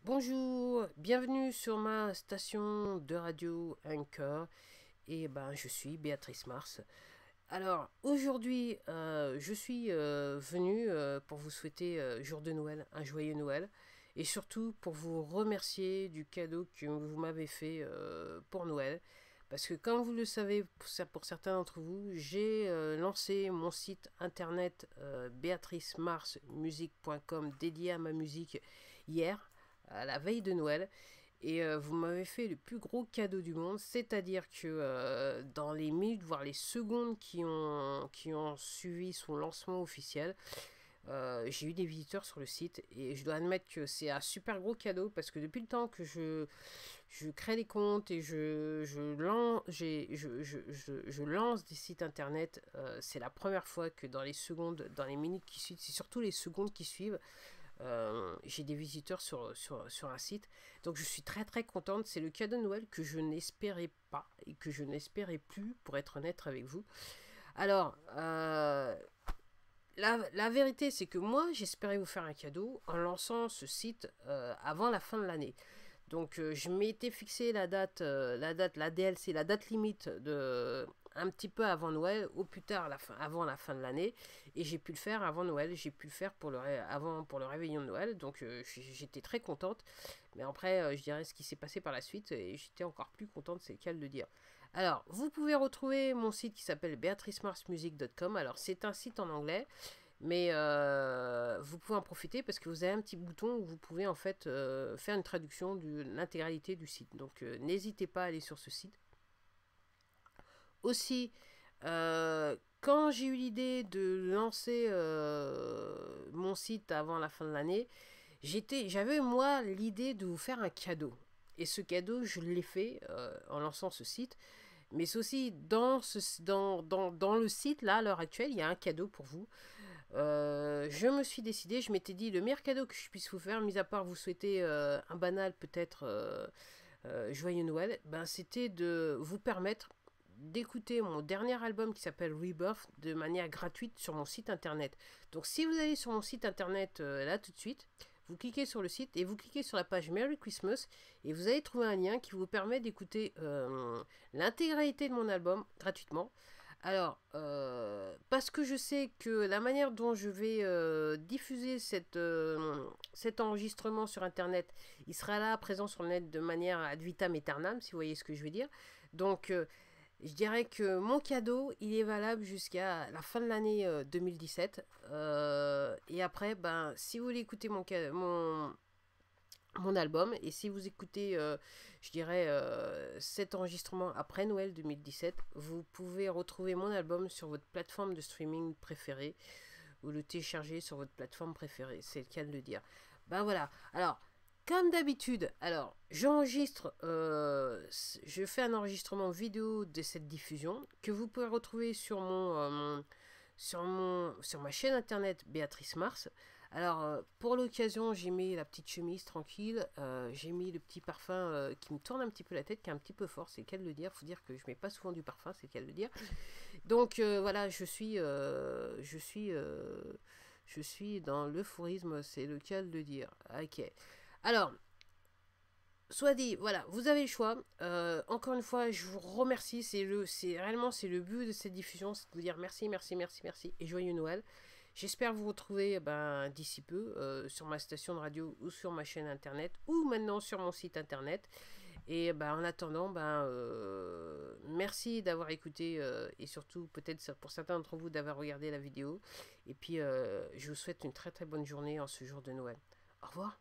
Bonjour, bienvenue sur ma station de radio Anchor et je suis Béatrice Mars. Alors aujourd'hui je suis venue pour vous souhaiter jour de Noël, un joyeux Noël et surtout pour vous remercier du cadeau que vous m'avez fait pour Noël. Parce que comme vous le savez, pour certains d'entre vous, j'ai lancé mon site internet béatricemarsmusique.com dédié à ma musique hier, à la veille de Noël. Et vous m'avez fait le plus gros cadeau du monde, c'est-à-dire que dans les minutes, voire les secondes qui ont suivi son lancement officiel, j'ai eu des visiteurs sur le site et je dois admettre que c'est un super gros cadeau parce que depuis le temps que je crée des comptes et je lance des sites internet, c'est la première fois que dans les secondes, dans les minutes qui suivent, c'est surtout les secondes qui suivent, j'ai des visiteurs sur un site. Donc je suis très très contente. C'est le cadeau de Noël que je n'espérais pas et que je n'espérais plus, pour être honnête avec vous. Alors, la vérité, c'est que moi, j'espérais vous faire un cadeau en lançant ce site avant la fin de l'année. Donc, je m'étais fixé la DLC, la date limite de un petit peu avant Noël, au plus tard avant la fin de l'année, et j'ai pu le faire avant Noël. J'ai pu le faire pour le réveillon de Noël. Donc, j'étais très contente. Mais après, je dirais ce qui s'est passé par la suite, et j'étais encore plus contente, c'est le cas de le dire. Alors, vous pouvez retrouver mon site qui s'appelle beatricemarsmusic.com. Alors, c'est un site en anglais, mais vous pouvez en profiter parce que vous avez un petit bouton où vous pouvez en fait faire une traduction de l'intégralité du site. Donc, n'hésitez pas à aller sur ce site. Aussi, quand j'ai eu l'idée de lancer mon site avant la fin de l'année, j'avais moi l'idée de vous faire un cadeau. Et ce cadeau, je l'ai fait en lançant ce site. Mais c'est aussi dans le site, là, à l'heure actuelle, il y a un cadeau pour vous. Je me suis décidé, je m'étais dit, le meilleur cadeau que je puisse vous faire, mis à part vous souhaiter un banal, peut-être joyeux Noël, c'était de vous permettre d'écouter mon dernier album qui s'appelle Rebirth de manière gratuite sur mon site internet. Donc si vous allez sur mon site internet là tout de suite, vous cliquez sur le site et vous cliquez sur la page Merry Christmas et vous allez trouver un lien qui vous permet d'écouter l'intégralité de mon album gratuitement. Alors, parce que je sais que la manière dont je vais diffuser cet enregistrement sur Internet, il sera là, présent sur le net de manière ad vitam aeternam, si vous voyez ce que je veux dire. Donc, je dirais que mon cadeau, il est valable jusqu'à la fin de l'année 2017. Et après, si vous voulez écouter mon album, et si vous écoutez, je dirais, cet enregistrement après Noël 2017, vous pouvez retrouver mon album sur votre plateforme de streaming préférée ou le télécharger sur votre plateforme préférée, c'est le cas de le dire. Voilà, alors comme d'habitude, alors j'enregistre, je fais un enregistrement vidéo de cette diffusion que vous pouvez retrouver sur ma chaîne internet Béatrice Mars. Alors, pour l'occasion, j'ai mis la petite chemise tranquille, j'ai mis le petit parfum qui me tourne un petit peu la tête, qui est un petit peu fort, c'est le cas de le dire. Faut dire que je mets pas souvent du parfum, c'est le cas de le dire. Donc voilà, je suis dans l'euphorisme, c'est le cas de le dire. Ok. Alors, soit dit, voilà, vous avez le choix. Encore une fois, je vous remercie. C'est le but de cette diffusion, c'est de vous dire merci, merci, merci, merci et joyeux Noël. J'espère vous retrouver d'ici peu sur ma station de radio ou sur ma chaîne internet ou maintenant sur mon site internet. Et en attendant, merci d'avoir écouté et surtout peut-être pour certains d'entre vous d'avoir regardé la vidéo. Et puis je vous souhaite une très très bonne journée en ce jour de Noël. Au revoir.